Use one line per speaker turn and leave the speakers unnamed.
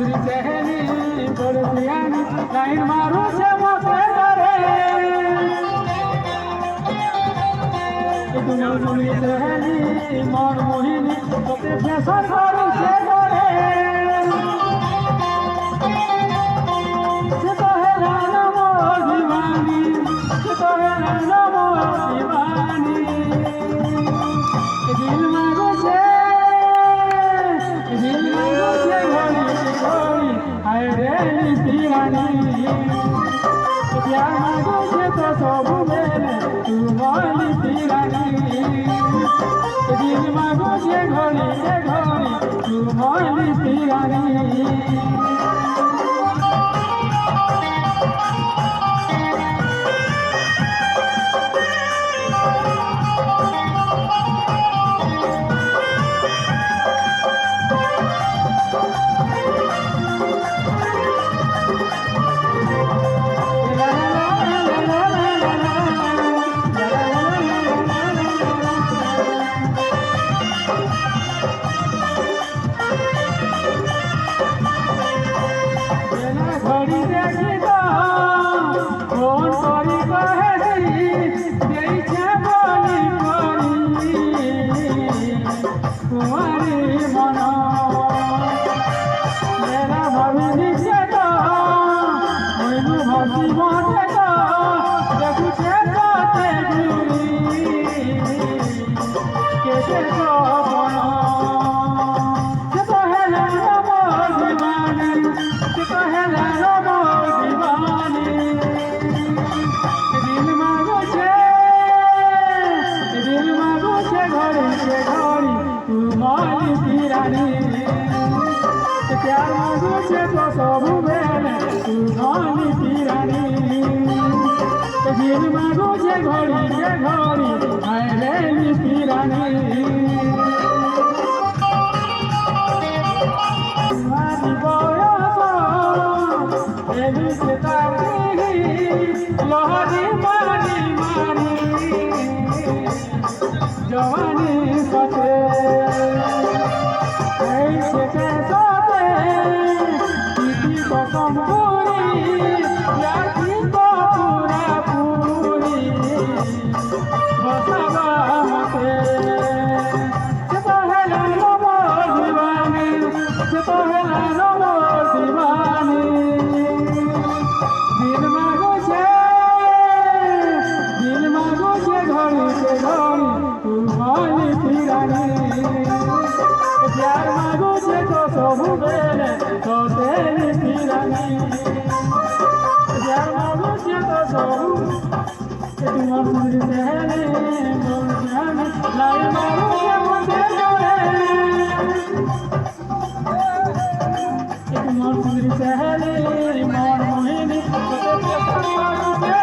સુંદરી સહેલી ગોળિયાની લાઈન મારું છે મોતે કરે તું સુંદરી સહેલી મન મોહિની પોતે ફેશન કરું છે કરે છે તો હે રામો દીવાની છે તો હે રામો દીવાની દિલ મારો છે દિલ મારો છે ઘોડી ઘોડી હાય રે દીવાની પ્યાર માગો છે તો સૌ મેલે તું મારી દીવાની દિલ માગો છે ઘોડી ઘોડી તું મારી દીવાની प्यार मांगो छे तो सबू बेले तू मानी पीरानी दिल मांगो छे घोड़ी हाय रे पीरानी मारी बोया एली से तारी लोहरी मारी मारी जवानी सते ऐसे कैसा प्यार मांगो छे तो सबू बेले तो तेरी पीरानी प्यार मांगो छे तो सबू तुम सुंदरी सहेली गोलजानी लाई मारो छे मोते करे तुम सुंदरी सहेली मन मोहिनी तो तेरी